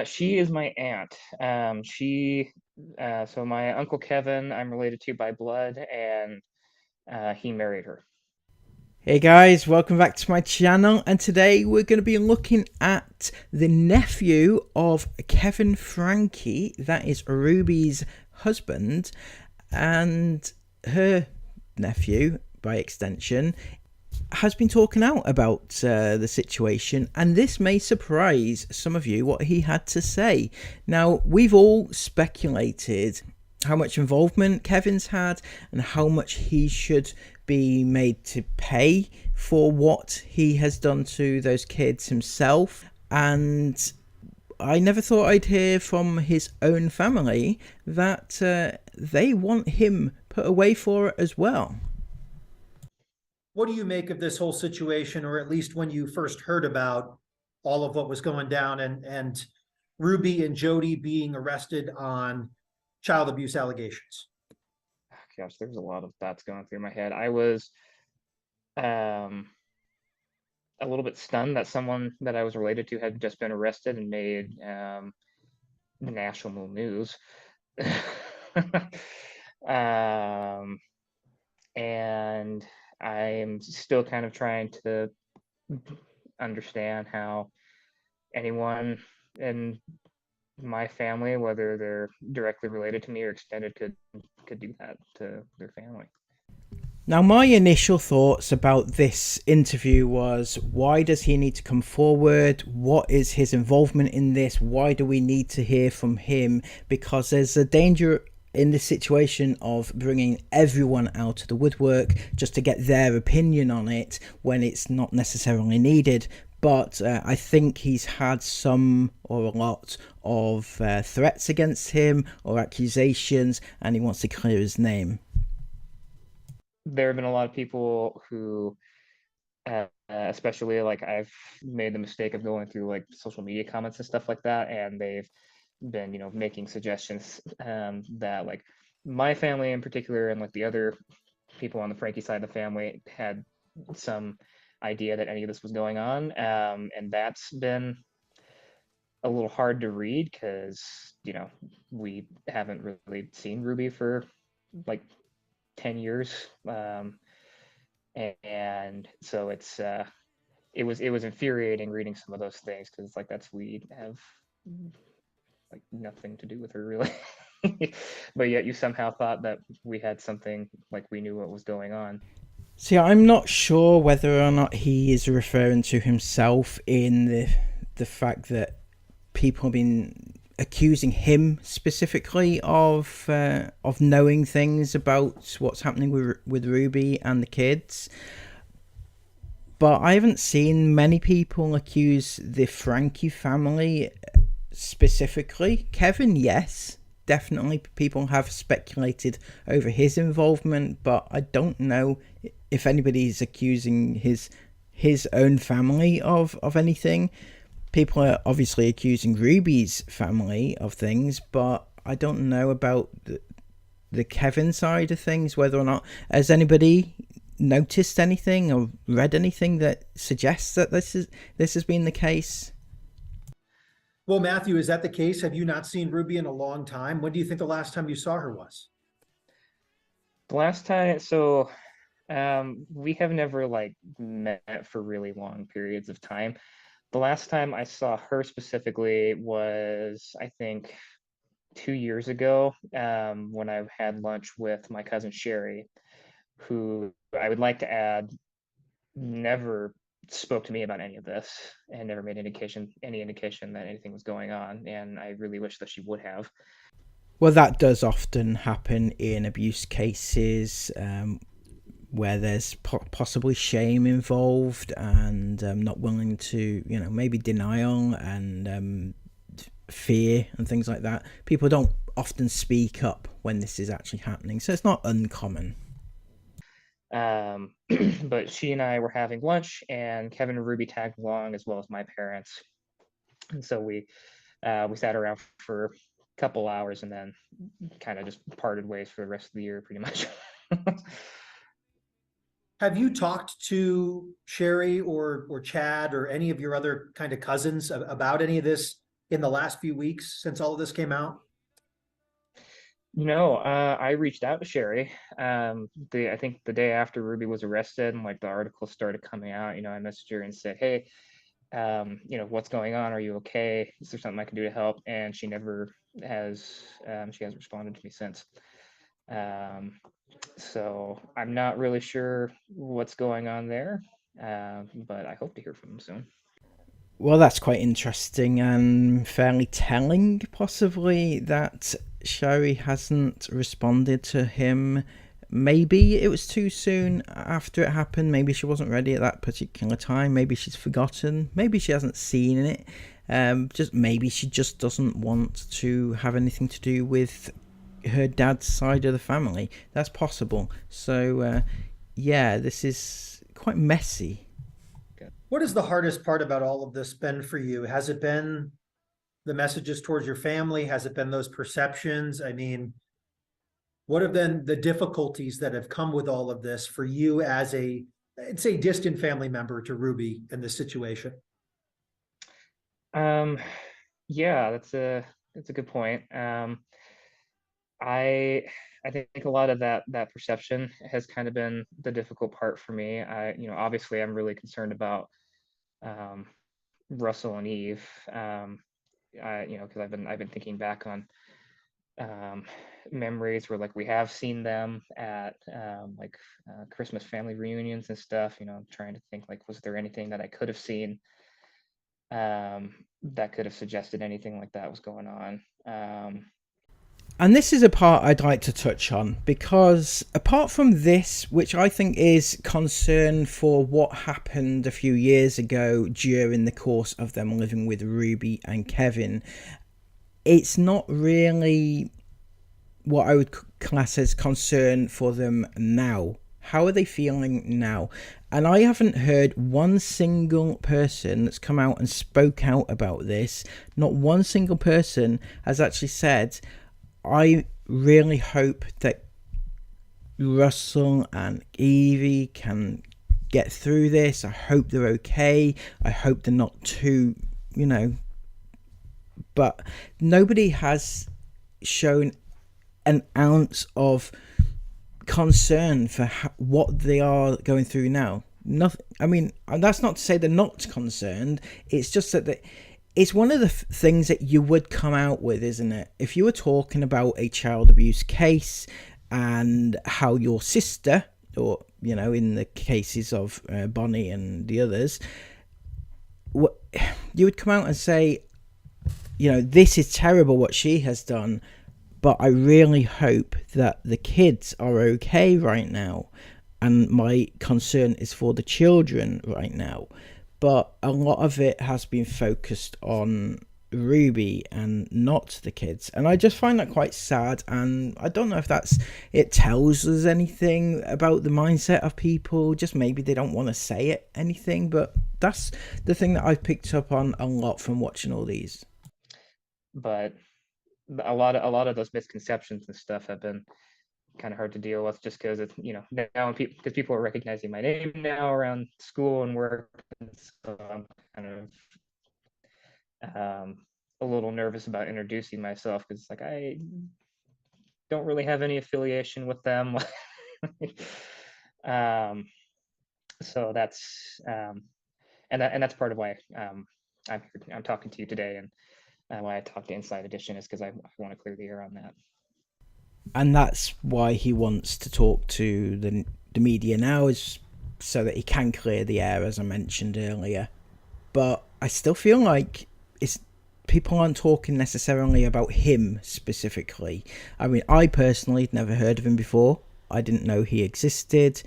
She is my aunt. So my Uncle Kevin, I'm related to by blood, and he married her. Hey guys, welcome back to my channel, and today we're going to be looking at the nephew of Kevin Franke, that is Ruby's husband, and her nephew, by extension, has been talking out about the situation, and this may surprise some of you what he had to say. Now, we've all speculated how much involvement Kevin's had and how much he should be made to pay for what he has done to those kids himself. And I never thought I'd hear from his own family that they want him put away for it as well. What do you make of this whole situation, or at least when you first heard about all of what was going down and Ruby and Jody being arrested on child abuse allegations? Gosh, there's a lot of thoughts going through my head. I was um, a little bit stunned that someone that I was related to had just been arrested and made national news. um, and I'm still kind of trying to understand how anyone in my family, whether they're directly related to me or extended, could do that to their family. Now, my initial thoughts about this interview was, why does he need to come forward? What is his involvement in this? Why do we need to hear from him? Because there's a danger in this situation of bringing everyone out of the woodwork just to get their opinion on it when it's not necessarily needed. But I think he's had some or a lot of threats against him or accusations, and he wants to clear his name. There have been a lot of people who, especially like I've made the mistake of going through like social media comments and stuff like that, and they've been, making suggestions that like my family in particular and like the other people on the Frankie side of the family had some idea that any of this was going on, and that's been a little hard to read because we haven't really seen Ruby for like 10 years. And so it was infuriating reading some of those things because it's like we have like nothing to do with her really. But yet you somehow thought that we had something, like we knew what was going on. See, I'm not sure whether or not he is referring to himself in the fact that people have been accusing him specifically of knowing things about what's happening with Ruby and the kids. But I haven't seen many people accuse the Frankie family specifically. Kevin, yes, definitely people have speculated over his involvement, but I don't know if anybody's accusing his own family of anything. People are obviously accusing Ruby's family of things, but I don't know about the Kevin side of things, whether or not has anybody noticed anything or read anything that suggests that this has been the case. Well, Matthew, is that the case? Have you not seen Ruby in a long time? When do you think the last time you saw her was? The last time, so we have never like met for really long periods of time. The last time I saw her specifically was, I think, 2 years ago, when I had lunch with my cousin Sherry, who I would like to add never spoke to me about any of this and never made any indication that anything was going on. And I really wish that she would have. Well, that does often happen in abuse cases, where there's possibly shame involved and not willing to, maybe denial and fear and things like that. People don't often speak up when this is actually happening, so it's not uncommon. But she and I were having lunch, and Kevin and Ruby tagged along as well as my parents, and so we sat around for a couple hours and then kind of just parted ways for the rest of the year, pretty much. Have you talked to Sherry or Chad or any of your other kind of cousins about any of this in the last few weeks since all of this came out? I reached out to Sherry. I think the day after Ruby was arrested and like the articles started coming out, I messaged her and said, "Hey, what's going on? Are you okay? Is there something I can do to help?" And she never has. She hasn't responded to me since. Um, so I'm not really sure what's going on there, but I hope to hear from him soon. Well, that's quite interesting and fairly telling, possibly, that Sherry hasn't responded to him. Maybe it was too soon after it happened. Maybe she wasn't ready at that particular time. Maybe she's forgotten. Maybe she hasn't seen it. Just maybe she just doesn't want to have anything to do with her dad's side of the family. That's possible. So, yeah, this is quite messy. What is the hardest part about all of this been for you? Has it been the messages towards your family? Has it been those perceptions? I mean, what have been the difficulties that have come with all of this for you as I'd say, distant family member to Ruby in this situation? Um, yeah, that's a good point. I I think a lot of that perception has kind of been the difficult part for me. Obviously I'm really concerned about um, Russell and Eve. Because I've been thinking back on um, memories where like we have seen them at Christmas family reunions and stuff. I'm trying to think like, was there anything that I could have seen that could have suggested anything like that was going on? And this is a part I'd like to touch on because apart from this, which I think is concern for what happened a few years ago during the course of them living with Ruby and Kevin, it's not really what I would class as concern for them now. How are they feeling now? And I haven't heard one single person that's come out and spoke out about this. Not one single person has actually said, I really hope that Russell and Evie can get through this. I hope they're okay. I hope they're not too, but nobody has shown an ounce of concern for what they are going through now. Nothing. I mean, that's not to say they're not concerned. It's just that it's one of the things that you would come out with, isn't it? If you were talking about a child abuse case and how your sister, or in the cases of Bonnie and the others, you would come out and say, this is terrible what she has done, but I really hope that the kids are okay right now. And my concern is for the children right now. But a lot of it has been focused on Ruby and not the kids. And I just find that quite sad. And I don't know if it tells us anything about the mindset of people. Just maybe they don't want to say anything. But that's the thing that I've picked up on a lot from watching all these. But a lot of those misconceptions and stuff have been kind of hard to deal with, just because it's now because people are recognizing my name now around school and work, and so I'm kind of a little nervous about introducing myself because like I don't really have any affiliation with them. um, so that's and that's part of why I'm talking to you today, and why I talked to Inside Edition is because I want to clear the air on that. And that's why he wants to talk to the media now, is so that he can clear the air, as I mentioned earlier. But I still feel like people aren't talking necessarily about him specifically. I mean, I personally had never heard of him before. I didn't know he existed.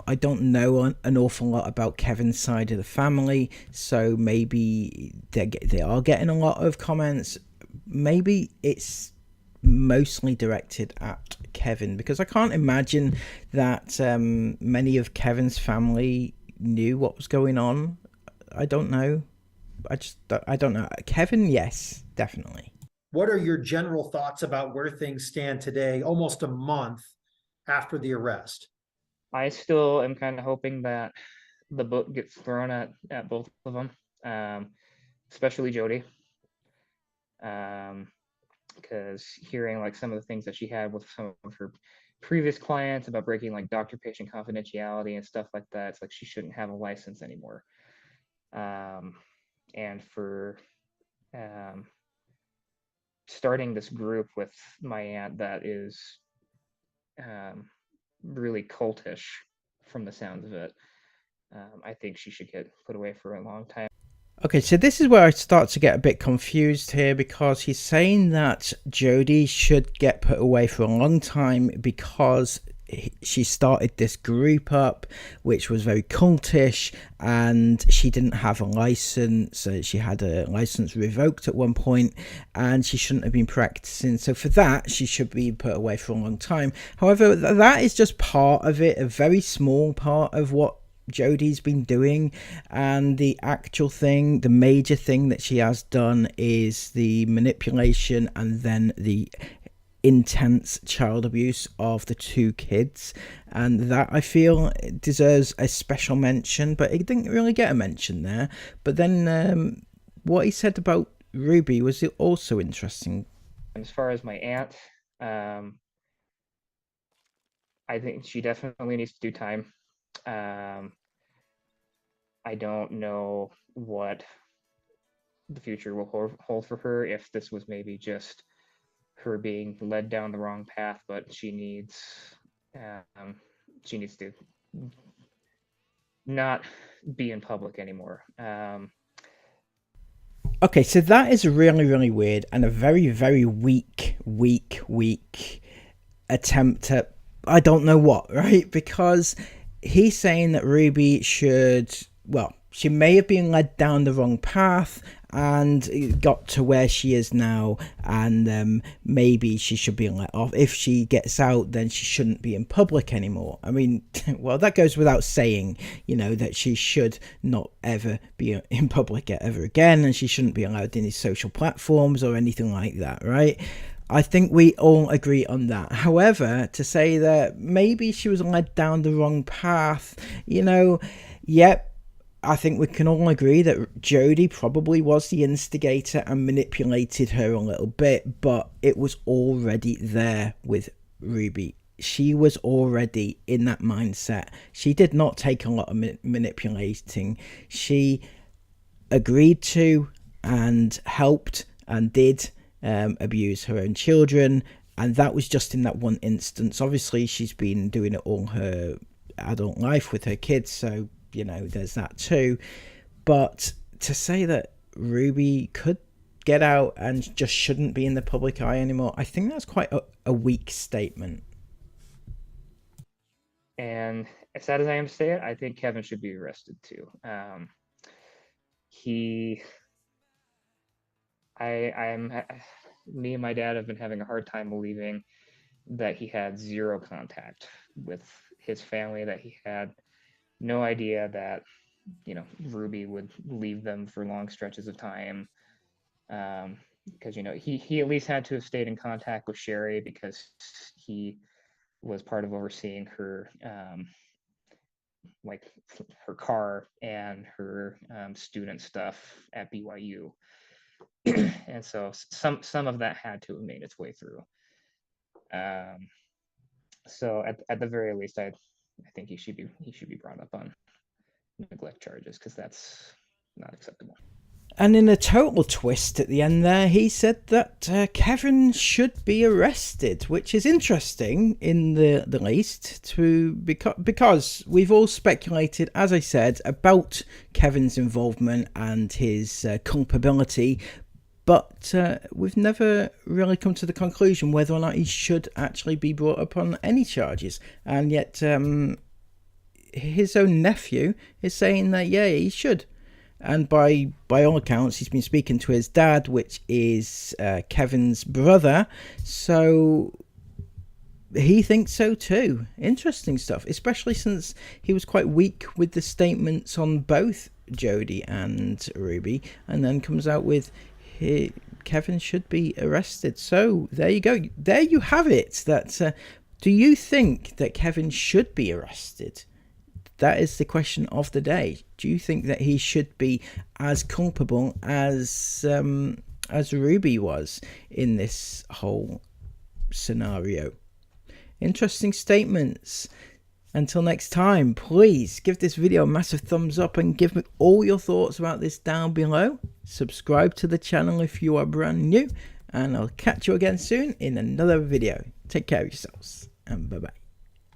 I don't know an awful lot about Kevin's side of the family, so maybe they are getting a lot of comments. Maybe it's mostly directed at Kevin, because I can't imagine that many of Kevin's family knew what was going on. I don't know. I don't know. Kevin, yes, definitely. What are your general thoughts about where things stand today, almost a month after the arrest? I still am kind of hoping that the book gets thrown at both of them, especially Jody. Because hearing like some of the things that she had with some of her previous clients about breaking like doctor-patient confidentiality and stuff like that, it's like she shouldn't have a license anymore. And for starting this group with my aunt that is really cultish from the sounds of it, I think she should get put away for a long time. Okay, so this is where I start to get a bit confused here, because he's saying that Jodie should get put away for a long time because she started this group up which was very cultish, and she didn't have a license. She had a license revoked at one point and she shouldn't have been practicing, so for that she should be put away for a long time. However, that is just part of it, a very small part of what Jodie's been doing, and the actual thing, the major thing that she has done is the manipulation and then the intense child abuse of the 2 kids, and that I feel deserves a special mention, but it didn't really get a mention there. But then what he said about Ruby was also interesting. As far as my aunt, I think she definitely needs to do time. I don't know what the future will hold for her, if this was maybe just her being led down the wrong path, but she needs to not be in public anymore. Okay, so that is really, really weird and a very, very weak attempt at I don't know what, right? Because he's saying that Ruby should, well, she may have been led down the wrong path and got to where she is now, and maybe she should be let off. If she gets out, then she shouldn't be in public anymore. I mean, well, that goes without saying, you know, that she should not ever be in public ever again, and she shouldn't be allowed any social platforms or anything like that, right? I think we all agree on that. However, to say that maybe she was led down the wrong path, you know, yep, I think we can all agree that Jodie probably was the instigator and manipulated her a little bit, but it was already there with Ruby. She was already in that mindset. She did not take a lot of manipulating. She agreed to and helped and did abuse her own children, and that was just in that one instance. Obviously, she's been doing it all her adult life with her kids, so you know, there's that too. But to say that Ruby could get out and just shouldn't be in the public eye anymore, I think that's quite a weak statement. And as sad as I am to say it, I think Kevin should be arrested too. Me and my dad have been having a hard time believing that he had zero contact with his family, that he had no idea that, you know, Ruby would leave them for long stretches of time. Because, you know, he at least had to have stayed in contact with Sherry, because he was part of overseeing her, like her car and her student stuff at BYU. And so some of that had to have made its way through. So at the very least, I think he should be brought up on neglect charges, because that's not acceptable. And in a total twist at the end there, he said that Kevin should be arrested, which is interesting in the least, because we've all speculated, as I said, about Kevin's involvement and his culpability, but we've never really come to the conclusion whether or not he should actually be brought up on any charges. And yet his own nephew is saying that, yeah, he should. And by all accounts, he's been speaking to his dad, which is Kevin's brother. So he thinks so too. Interesting stuff, especially since he was quite weak with the statements on both Jodie and Ruby, and then comes out with Kevin should be arrested. So there you go. There you have it. That do you think that Kevin should be arrested? That is the question of the day. Do you think that he should be as culpable as as Ruby was in this whole scenario. Interesting statements. Until next time, please give this video a massive thumbs up and give me all your thoughts about this down below. Subscribe to the channel if you are brand new, and I'll catch you again soon in another video. Take care of yourselves, and bye bye.